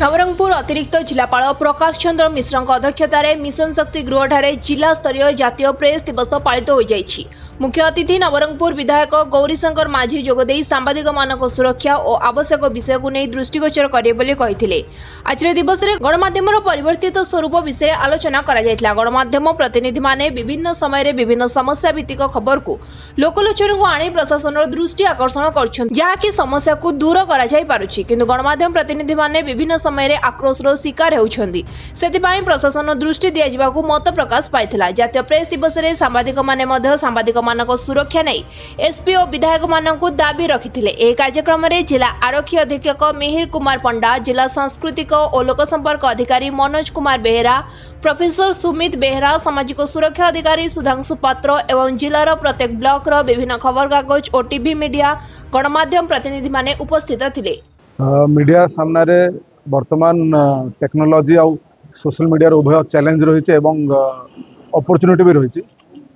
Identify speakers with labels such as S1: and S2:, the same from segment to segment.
S1: नवरंगपुर अतिरिक्त जिलापाल प्रकाश चंद्र मिश्र अध्यक्षतार मिशन शक्ति गृह जिला स्तरीय जातीय प्रेस दिवस पालित हो जाइछि। मुख्य अतिथि नवरंगपुर विधायक गौरीशंकर माझी जोगदे सांबादिक मानक सुरक्षा और आवश्यक विषय को नहीं दृष्टिगोचर करें। आज दिवस में गणमाध्यम परिवर्तित स्वरूप विषय आलोचना करा। गणमाध्यम प्रतिनिधि माने विभिन्न समय विभिन्न समस्या भित्तिक खबर को लोकलोचन को आनी प्रशासन दृष्टि आकर्षण कर समस्या को दूर कर गणमाध्यम प्रतिनिधि माने विभिन्न समय आक्रोशर शिकार होउछंदी। सेतिपाई प्रशासन दृष्टि दिया मत प्रकाश पाइथिला। जातीय प्रेस दिवस में सांबादिक माने सांबादिक मानक सुरक्षा नहीं एसपी और विधायक मानक दाबी रखिथिले। ए कार्यक्रम में जिला आरक्षी अधीक्षक मिहिर कुमार पंडा, जिला सांस्कृतिक और लोक संपर्क अधिकारी मनोज कुमार बेहेरा, प्रोफेसर सुमित बेहेरा, सामाजिक सुरक्षा अधिकारी सुधांशु पात्र एवं जिलार प्रत्येक ब्लॉक विभिन्न खबर कागज और टीवी मीडिया गणमाध्यम प्रतिनिधि माने उपस्थित थिले।
S2: मीडिया सामने वर्तमान टेक्नोलोजी और सोशल मीडिया उभय चैलेंज रही अपॉर्चुनिटी भी रही।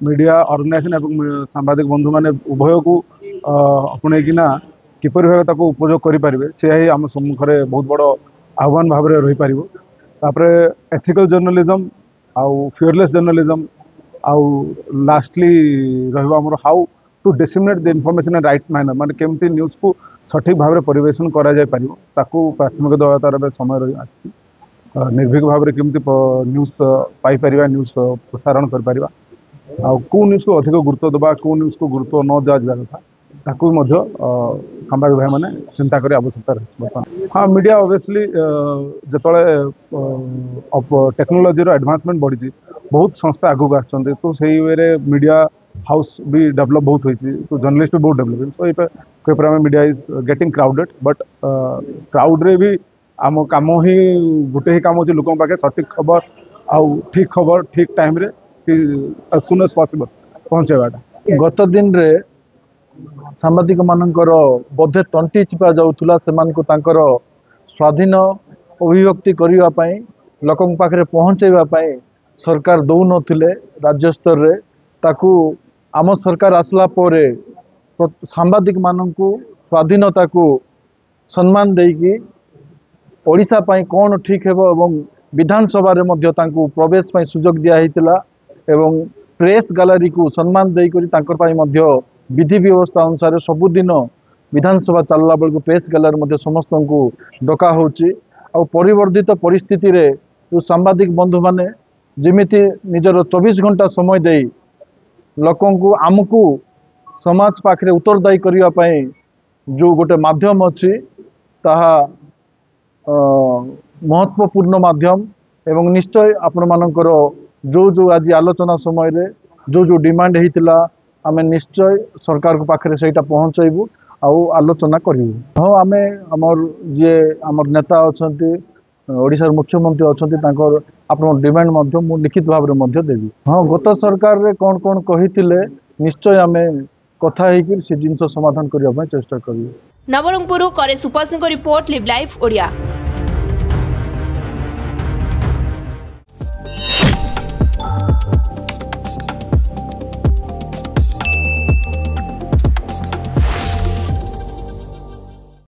S2: मीडिया ऑर्गेनाइजेशन और सांबादिक बंधु माने उभय को आपणेकिना किपर भाव ताको उपयोग करें से ही आम सम्मुख में बहुत बड़ आह्वान भाव में रही पार। तापर एथिकल जर्नलिज्म आउ फियरलेस जर्नलिज्म आउ लास्टली रहा how to disseminate the information in right manner माने केमती न्यूज को सठिक भाव में परिवेशन करा जाय पारिबो ताकू प्राथमिक दवातार समय रही आसी। निर्भीक भाव में केमती न्यूज पाई परिबा, न्यूज प्रसारण कर परिबा, आ को न्यूज को अधिक गुरुत्व देबा, को न्यूज को गुरुत्व न दिया जाबा कथा ताकू मध्य सांबादिक भाई माने चिंता करी आवश्यकता रही। हाँ, मीडिया ऑब्वियसली जतले टेक्नोलोजी रो एडवांसमेंट बढ़ी बहुत संस्था आगू आसछन्ते तो सही वे मीडिया हाउस भी डेवलप बहुत होती तो जर्नलिस्ट भी बहुत डेवलप सो ये media is getting crowded but crowd रे भी आम कम ही गोटे ही कम लोक पाखे सठिक खबर आउ ठीक खबर ठीक टाइम रे as soon as possible पहुंचेवाटा।
S3: गत दिन रे सांबादिक मानकर बोधे तंटी चिपा जाउथुला सेमानकु तांकर स्वाधीन अभिव्यक्ति करिवा पई लोकन पाखरे पहुंचेवा पई सरकार दउ नथिले। राज्य स्तर रे ताकू आम सरकार आसला पोरे सांबादिक मानकु स्वाधीनता को सम्मान देकी ओडिशा पई कोन ठीक हेबो एवं विधानसभा रे मध्य तांकु प्रवेश पई सुजोग दिया हितला एवं प्रेस गैलरी को सम्मान दे विधि व्यवस्था अनुसार सबुदिन विधानसभा चलला बेलू प्रेस गैलरी मध्य समस्त को डका होची। परिवर्तित परिस्थिति रे जो सांबादिक बंधु माने जिमिति निजर 24 घंटा समय दे लोकन को आमको समाज पाखरे उत्तरदायी करने पाई जो गोटे माध्यम अच्छी ताहा महत्वपूर्ण माध्यम एवं निश्चय आपण मानकर जो आज आलोचना समय रे जो डिमांड होता आम निश्चय सरकार को पाखे से पहुँचबू आउ आलोचना करूँ। हाँ, आम आमर जे आमर नेता अच्छा ओडिशार मुख्यमंत्री अच्छा आप डिमांड मु लिखित भाव में देवी। हाँ, गत सरकार रे कौन कौन कही निश्चय आम कथा से जिन समाधान करने चेष्टा करूँ।
S1: नवरंगपुर करे super Singh report live live Odia.